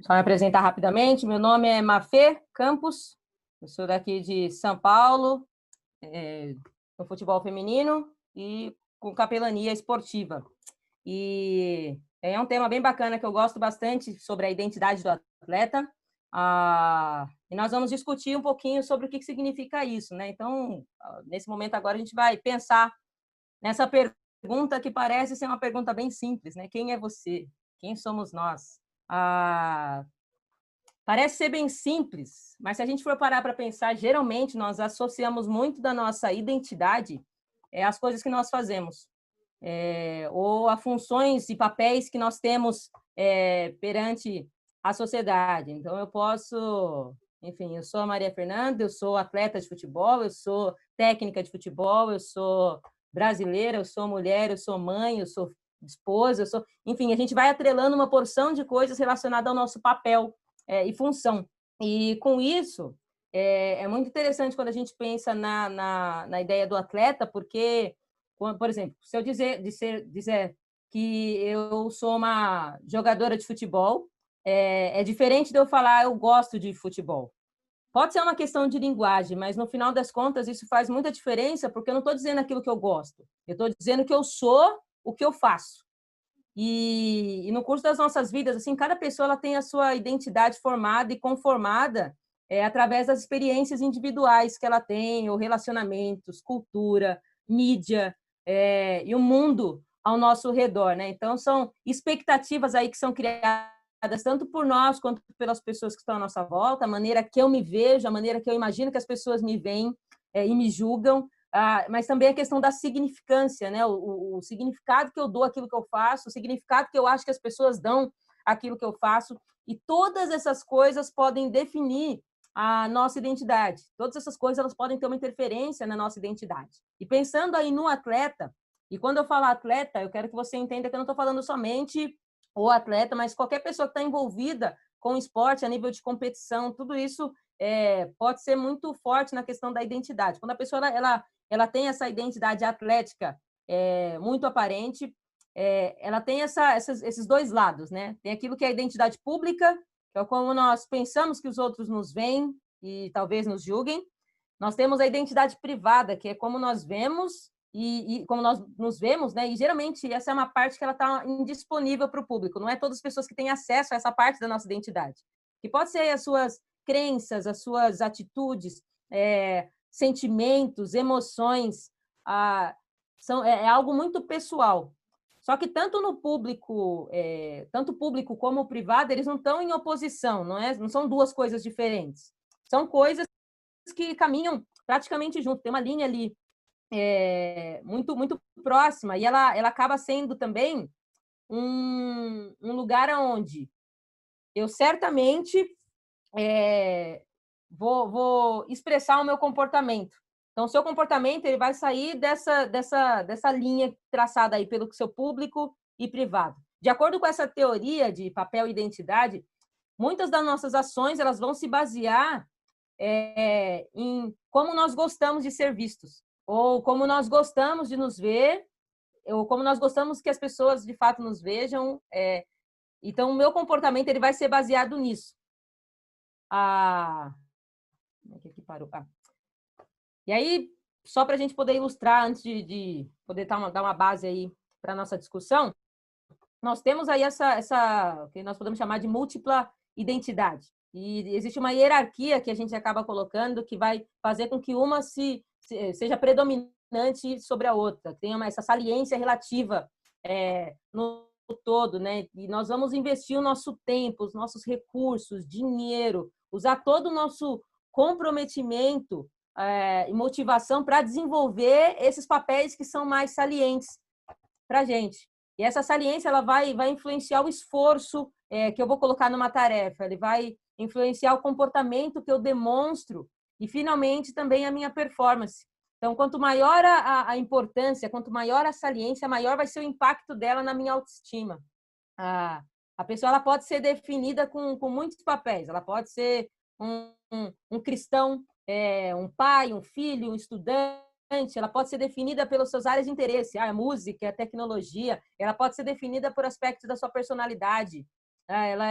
Só me apresentar rapidamente. Meu nome é Mafê Campos, eu sou daqui de São Paulo, no futebol feminino e com capelania esportiva. E é um tema bem bacana que eu gosto bastante sobre a identidade do atleta. E nós vamos discutir um pouquinho sobre o que significa isso, né? Então, nesse momento agora, a gente vai pensar nessa pergunta que parece ser uma pergunta bem simples, né? Quem é você? Quem somos nós? Ah, Parece ser bem simples, mas se a gente for parar para pensar, geralmente nós associamos muito da nossa identidade às coisas que nós fazemos, ou a funções e papéis que nós temos perante a sociedade. Então, eu posso, enfim, eu sou a Maria Fernanda, eu sou atleta de futebol, eu sou técnica de futebol, eu sou brasileira, eu sou mulher, eu sou mãe, eu sou esposa, eu sou... Enfim, a gente vai atrelando uma porção de coisas relacionadas ao nosso papel e função. E com isso, é muito interessante quando a gente pensa na ideia do atleta, porque, por exemplo, se eu dizer que eu sou uma jogadora de futebol, é diferente de eu falar eu gosto de futebol. Pode ser uma questão de linguagem, mas no final das contas isso faz muita diferença, porque eu não estou dizendo aquilo que eu gosto, eu estou dizendo que eu sou o que eu faço. E no curso das nossas vidas, assim, cada pessoa ela tem a sua identidade formada e conformada através das experiências individuais que ela tem, ou relacionamentos, cultura, mídia e o mundo ao nosso redor, né? Então, são expectativas aí que são criadas tanto por nós quanto pelas pessoas que estão à nossa volta, a maneira que eu me vejo, a maneira que eu imagino que as pessoas me veem e me julgam, mas também a questão da significância, né? O significado que eu dou àquilo que eu faço, o significado que eu acho que as pessoas dão àquilo que eu faço, e todas essas coisas podem definir a nossa identidade. Todas essas coisas elas podem ter uma interferência na nossa identidade. E pensando aí no atleta, e quando eu falo atleta, eu quero que você entenda que eu não estou falando somente o atleta, mas qualquer pessoa que está envolvida com o esporte a nível de competição, tudo isso pode ser muito forte na questão da identidade. Quando a pessoa ela tem essa identidade atlética muito aparente, ela tem esses dois lados, né? Tem aquilo que é a identidade pública, que é como nós pensamos que os outros nos veem e talvez nos julguem. Nós temos a identidade privada, que é como nós vemos e como nós nos vemos, né? E geralmente essa é uma parte que ela está indisponível para o público. Não é todas as pessoas que têm acesso a essa parte da nossa identidade, que pode ser as suas crenças, as suas atitudes, sentimentos, emoções. É algo muito pessoal. Só que tanto no público, tanto o público como o privado, eles não estão em oposição, não são duas coisas diferentes. São coisas que caminham praticamente junto, tem uma linha ali muito, muito próxima, e ela acaba sendo também um lugar onde eu certamente vou expressar o meu comportamento. Então, o seu comportamento ele vai sair dessa linha traçada aí pelo seu público e privado. De acordo com essa teoria de papel e identidade, muitas das nossas ações elas vão se basear em como nós gostamos de ser vistos, ou como nós gostamos de nos ver, ou como nós gostamos que as pessoas de fato nos vejam. Então, o meu comportamento ele vai ser baseado nisso. Aqui parou. E aí, só para a gente poder ilustrar, antes de poder dar uma base aí para a nossa discussão, nós temos aí essa que nós podemos chamar de múltipla identidade. E existe uma hierarquia que a gente acaba colocando que vai fazer com que uma seja predominante sobre a outra, tenha essa saliência relativa no todo, né? E nós vamos investir o nosso tempo, os nossos recursos, dinheiro, usar todo o nosso comprometimento e motivação para desenvolver esses papéis que são mais salientes para a gente. E essa saliência ela vai influenciar o esforço que eu vou colocar numa tarefa, ele vai influenciar o comportamento que eu demonstro e, finalmente, também a minha performance. Então, quanto maior a importância, quanto maior a saliência, maior vai ser o impacto dela na minha autoestima. A pessoa ela pode ser definida com muitos papéis. Ela pode ser um cristão, um pai, um filho, um estudante. Ela pode ser definida pelas suas áreas de interesse, a música, a tecnologia. Ela pode ser definida por aspectos da sua personalidade. Ela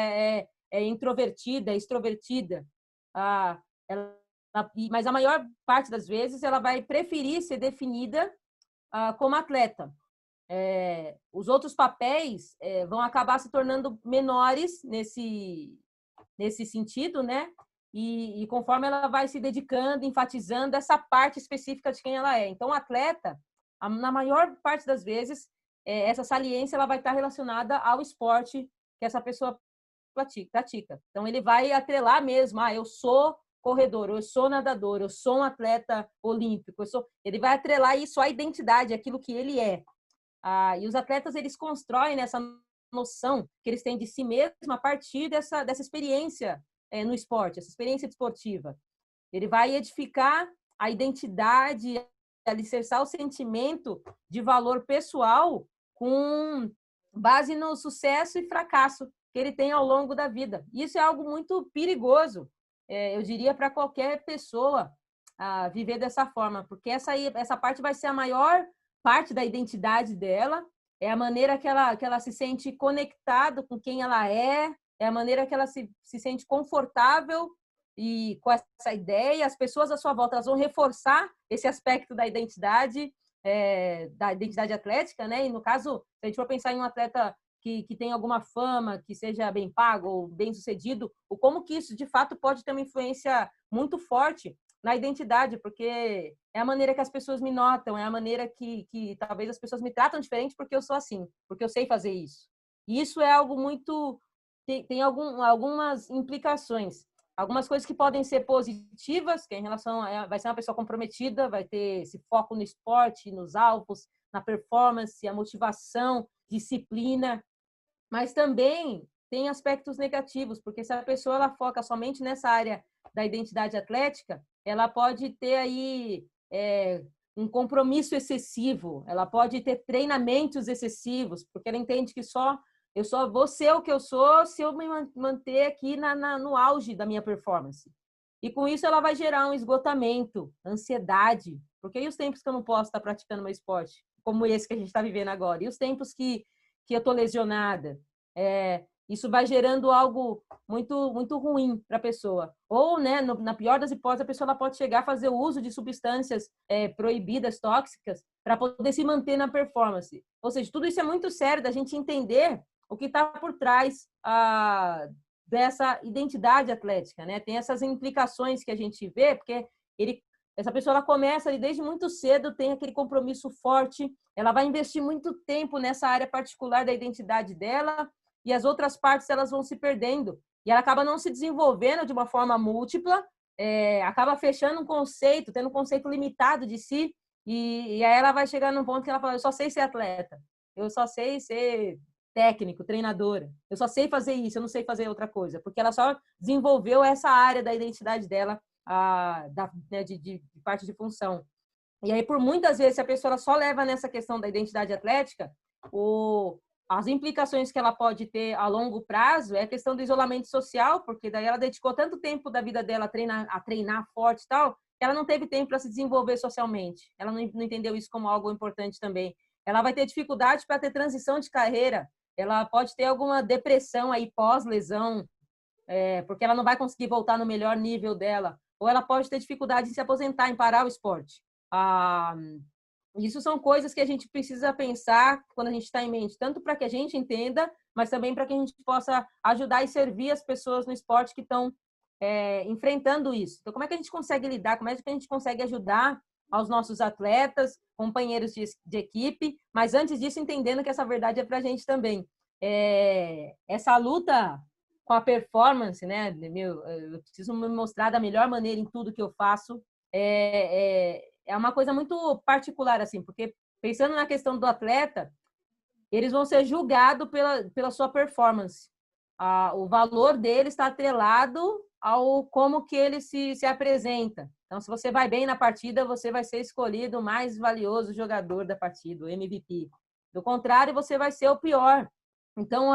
é introvertida, é extrovertida, mas a maior parte das vezes ela vai preferir ser definida como atleta. Os outros papéis vão acabar se tornando menores nesse sentido, né? E conforme ela vai se dedicando, enfatizando essa parte específica de quem ela é. Então, o atleta, na maior parte das vezes, essa saliência ela vai estar relacionada ao esporte que essa pessoa pratica. Então, ele vai atrelar mesmo, eu sou corredor, eu sou nadador, eu sou um atleta olímpico, ele vai atrelar isso à identidade, aquilo que ele é. E os atletas, eles constroem essa noção que eles têm de si mesmo a partir dessa experiência no esporte, essa experiência desportiva. Ele vai edificar a identidade, alicerçar o sentimento de valor pessoal com base no sucesso e fracasso que ele tem ao longo da vida. Isso é algo muito perigoso, eu diria, para qualquer pessoa viver dessa forma, porque essa parte vai ser a maior parte da identidade dela, é a maneira que ela se sente conectada com quem ela é a maneira que ela se sente confortável e com essa ideia. As pessoas à sua volta elas vão reforçar esse aspecto da identidade atlética, né? E no caso, se a gente for pensar em um atleta que tem alguma fama, que seja bem pago ou bem sucedido, o como que isso de fato pode ter uma influência muito forte na identidade, porque é a maneira que as pessoas me notam, é a maneira que talvez as pessoas me tratam diferente porque eu sou assim, porque eu sei fazer isso. E isso é algo muito... Tem algumas implicações. Algumas coisas que podem ser positivas, que em relação vai ser uma pessoa comprometida, vai ter esse foco no esporte, nos alvos, na performance, a motivação, disciplina, mas também tem aspectos negativos, porque se a pessoa ela foca somente nessa área da identidade atlética, ela pode ter aí um compromisso excessivo, ela pode ter treinamentos excessivos, porque ela entende que eu só vou ser o que eu sou se eu me manter aqui no auge da minha performance. E com isso ela vai gerar um esgotamento, ansiedade, porque e os tempos que eu não posso estar praticando meu esporte, como esse que a gente está vivendo agora? E os tempos que eu estou lesionada? Isso vai gerando algo muito, muito ruim para a pessoa. Ou, né, na pior das hipóteses, a pessoa ela pode chegar a fazer o uso de substâncias proibidas, tóxicas, para poder se manter na performance. Ou seja, tudo isso é muito sério da gente entender o que está por trás dessa identidade atlética, né? Tem essas implicações que a gente vê, porque essa pessoa ela começa ali desde muito cedo, tem aquele compromisso forte, ela vai investir muito tempo nessa área particular da identidade dela, e as outras partes elas vão se perdendo. E ela acaba não se desenvolvendo de uma forma múltipla, acaba fechando um conceito, tendo um conceito limitado de si, e aí ela vai chegar num ponto que ela fala, eu só sei ser atleta, eu só sei ser técnico, treinadora, eu só sei fazer isso, eu não sei fazer outra coisa, porque ela só desenvolveu essa área da identidade dela, de parte de função. E aí, por muitas vezes, se a pessoa só leva nessa questão da identidade atlética, as implicações que ela pode ter a longo prazo é a questão do isolamento social, porque daí ela dedicou tanto tempo da vida dela a treinar forte e tal, que ela não teve tempo para se desenvolver socialmente. Ela não entendeu isso como algo importante também. Ela vai ter dificuldade para ter transição de carreira, ela pode ter alguma depressão aí pós-lesão, porque ela não vai conseguir voltar no melhor nível dela, ou ela pode ter dificuldade em se aposentar, em parar o esporte. Isso são coisas que a gente precisa pensar quando a gente está em mente, tanto para que a gente entenda, mas também para que a gente possa ajudar e servir as pessoas no esporte que estão enfrentando isso. Então, como é que a gente consegue lidar, como é que a gente consegue ajudar aos nossos atletas, companheiros de equipe, mas antes disso, entendendo que essa verdade é para a gente também. Essa luta com a performance, né? Eu preciso me mostrar da melhor maneira em tudo que eu faço. É uma coisa muito particular, assim, porque pensando na questão do atleta, eles vão ser julgados pela sua performance. O valor dele está atrelado ao como que ele se apresenta. Então, se você vai bem na partida, você vai ser escolhido o mais valioso jogador da partida, o MVP. Do contrário, você vai ser o pior. Então,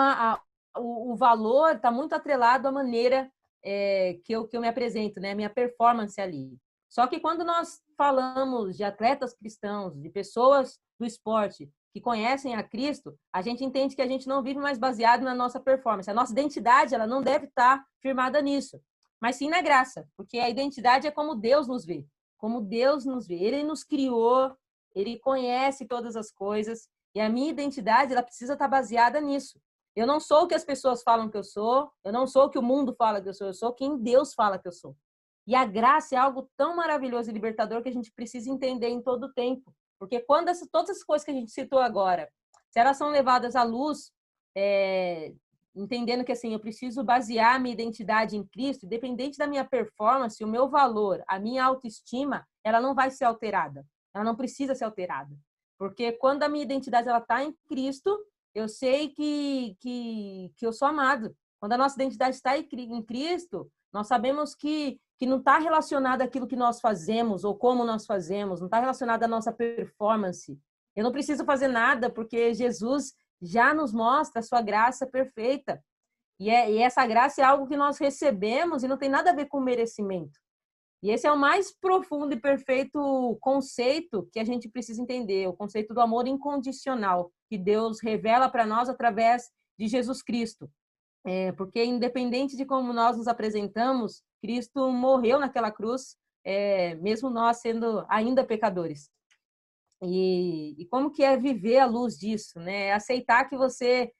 o valor está muito atrelado à maneira que eu me apresento, né? Minha performance ali. Só que quando nós falamos de atletas cristãos, de pessoas do esporte, que conhecem a Cristo, a gente entende que a gente não vive mais baseado na nossa performance. A nossa identidade, ela não deve estar firmada nisso, mas sim na graça, porque a identidade é como Deus nos vê, como Deus nos vê. Ele nos criou, ele conhece todas as coisas, e a minha identidade, ela precisa estar baseada nisso. Eu não sou o que as pessoas falam que eu sou, eu não sou o que o mundo fala que eu sou quem Deus fala que eu sou. E a graça é algo tão maravilhoso e libertador que a gente precisa entender em todo o tempo. Porque quando todas as coisas que a gente citou agora, se elas são levadas à luz, entendendo que assim, eu preciso basear a minha identidade em Cristo, independente da minha performance, o meu valor, a minha autoestima, ela não vai ser alterada. Ela não precisa ser alterada. Porque quando a minha identidade está em Cristo, eu sei que eu sou amado. Quando a nossa identidade está em Cristo, nós sabemos que não está relacionado àquilo que nós fazemos ou como nós fazemos, não está relacionado à nossa performance. Eu não preciso fazer nada porque Jesus já nos mostra a sua graça perfeita. E essa graça é algo que nós recebemos e não tem nada a ver com merecimento. E esse é o mais profundo e perfeito conceito que a gente precisa entender, o conceito do amor incondicional, que Deus revela para nós através de Jesus Cristo. Porque independente de como nós nos apresentamos, Cristo morreu naquela cruz, mesmo nós sendo ainda pecadores. E como que é viver à luz disso, né? É aceitar que você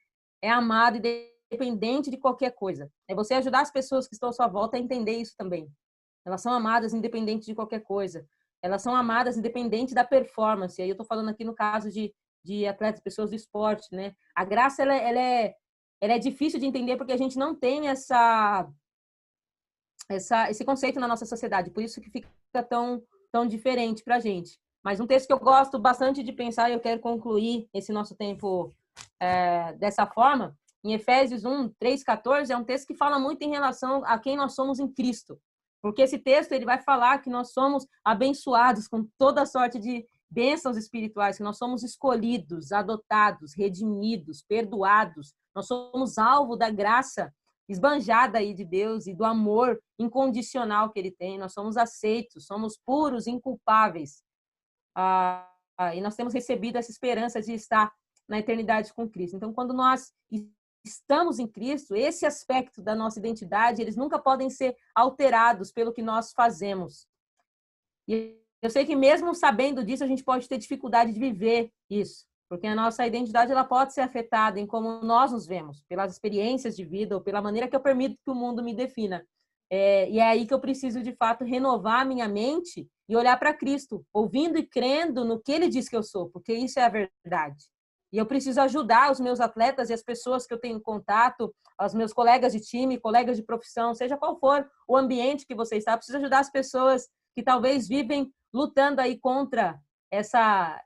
é amado independente de qualquer coisa. É você ajudar as pessoas que estão à sua volta a entender isso também. Elas são amadas independente de qualquer coisa. Elas são amadas independente da performance. Aí eu estou falando aqui no caso de atletas, pessoas do esporte, né? A graça, ela é difícil de entender porque a gente não tem esse conceito na nossa sociedade. Por isso que fica tão diferente para a gente. Mas um texto que eu gosto bastante de pensar, e eu quero concluir esse nosso tempo dessa forma, em Efésios 1, 3, 14, é um texto que fala muito em relação a quem nós somos em Cristo. Porque esse texto ele vai falar que nós somos abençoados com toda sorte de bênçãos espirituais, que nós somos escolhidos, adotados, redimidos, perdoados. Nós somos alvo da graça esbanjada aí de Deus e do amor incondicional que ele tem. Nós somos aceitos, somos puros, inculpáveis. E nós temos recebido essa esperança de estar na eternidade com Cristo. Então, quando nós estamos em Cristo, esse aspecto da nossa identidade, eles nunca podem ser alterados pelo que nós fazemos. E eu sei que mesmo sabendo disso, a gente pode ter dificuldade de viver isso, porque a nossa identidade ela pode ser afetada em como nós nos vemos, pelas experiências de vida ou pela maneira que eu permito que o mundo me defina. E é aí que eu preciso, de fato, renovar a minha mente e olhar para Cristo, ouvindo e crendo no que Ele diz que eu sou, porque isso é a verdade. E eu preciso ajudar os meus atletas e as pessoas que eu tenho contato, os meus colegas de time, colegas de profissão, seja qual for o ambiente que você está, eu preciso ajudar as pessoas que talvez vivem lutando aí contra essa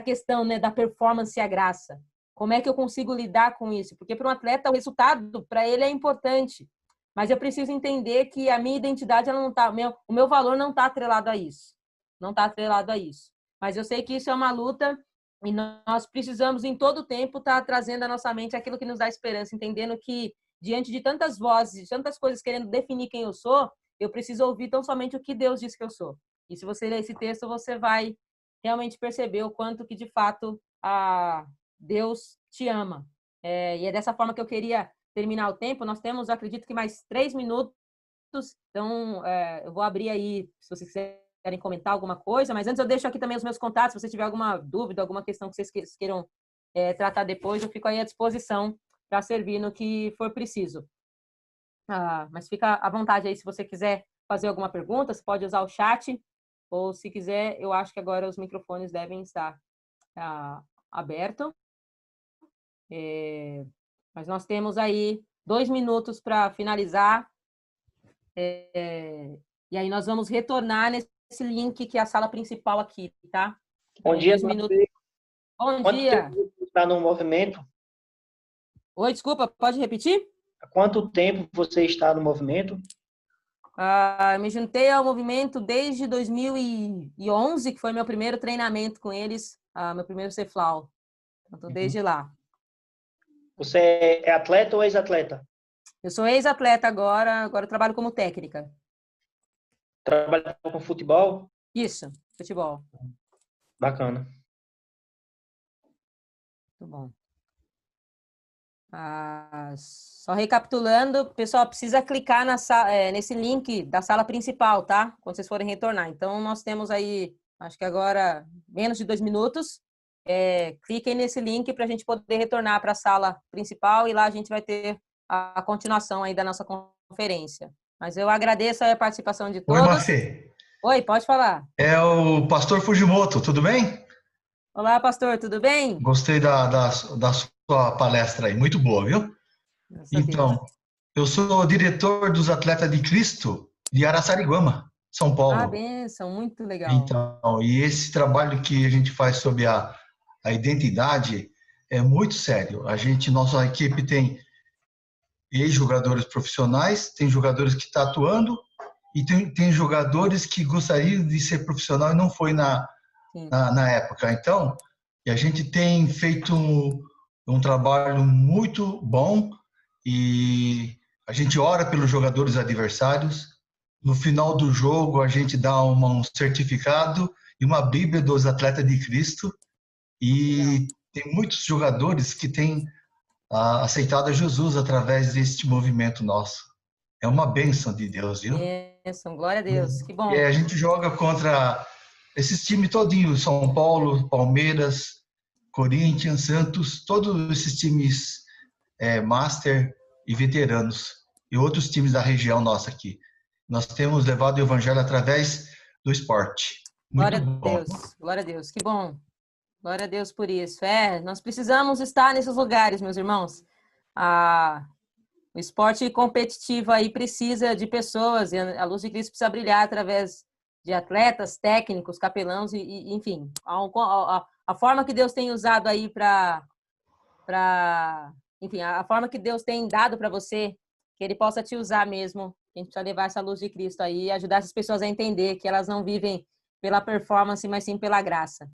questão, né, da performance e a graça. Como é que eu consigo lidar com isso? Porque para um atleta o resultado para ele é importante, mas eu preciso entender que a minha identidade ela não tá, o meu valor não está atrelado a isso, não está atrelado a isso. Mas eu sei que isso é uma luta e nós precisamos em todo o tempo estar trazendo à nossa mente aquilo que nos dá esperança, entendendo que diante de tantas vozes, de tantas coisas querendo definir quem eu sou, eu preciso ouvir tão somente o que Deus diz que eu sou. E se você ler esse texto, você vai realmente perceber o quanto que, de fato, Deus te ama. E é dessa forma que eu queria terminar o tempo. Nós temos, acredito que mais 3 minutos. Então, eu vou abrir aí, se vocês querem comentar alguma coisa. Mas antes eu deixo aqui também os meus contatos. Se você tiver alguma dúvida, alguma questão que vocês queiram tratar depois, eu fico aí à disposição para servir no que for preciso. Mas fica à vontade aí se você quiser fazer alguma pergunta, você pode usar o chat, ou se quiser, eu acho que agora os microfones devem estar abertos. Mas nós temos aí 2 minutos para finalizar. E aí nós vamos retornar nesse link que é a sala principal aqui, tá? Bom dia, 2 minutos. Bom Quanto dia. tempo você está no movimento? Oi, desculpa, pode repetir? Há quanto tempo você está no movimento? Me juntei ao movimento desde 2011, que foi meu primeiro treinamento com eles, meu primeiro CFLAU. Então, desde lá. Você é atleta ou ex-atleta? Eu sou ex-atleta agora eu trabalho como técnica. Trabalha com futebol? Isso, futebol. Bacana. Muito bom. Só recapitulando, o pessoal precisa clicar nesse link da sala principal, tá? Quando vocês forem retornar. Então, nós temos aí, acho que agora, menos de 2 minutos. Cliquem nesse link para a gente poder retornar para a sala principal e lá a gente vai ter a continuação aí da nossa conferência. Mas eu agradeço a participação de Oi, todos. Mafê. Oi, pode falar. É o pastor Fujimoto, tudo bem? Olá, pastor, tudo bem? Gostei da sua palestra aí, muito boa, viu? Graças a Deus. Então, eu sou o diretor dos Atletas de Cristo de Araçariguama, São Paulo. Bênção, muito legal. Então, e esse trabalho que a gente faz sobre a identidade é muito sério. Nossa equipe tem ex-jogadores profissionais, tem jogadores que estão atuando e tem jogadores que gostariam de ser profissional e não foi na época. Então, e a gente tem feito um trabalho muito bom e a gente ora pelos jogadores adversários. No final do jogo, a gente dá um certificado e uma Bíblia dos Atletas de Cristo. E tem muitos jogadores que têm aceitado a Jesus através deste movimento nosso. É uma bênção de Deus, viu? Bênção, glória a Deus, que bom. E a gente joga contra esses times todinhos, São Paulo, Palmeiras, Corinthians, Santos, todos esses times master e veteranos, e outros times da região nossa aqui. Nós temos levado o evangelho através do esporte. Muito bom. Glória a Deus, que bom. Glória a Deus por isso. Nós precisamos estar nesses lugares, meus irmãos. O esporte competitivo aí precisa de pessoas, e a luz de Cristo precisa brilhar através de atletas, técnicos, capelãos, enfim. A forma que Deus tem usado aí enfim, a forma que Deus tem dado para você, que Ele possa te usar mesmo. A gente precisa levar essa luz de Cristo aí e ajudar essas pessoas a entender que elas não vivem pela performance, mas sim pela graça.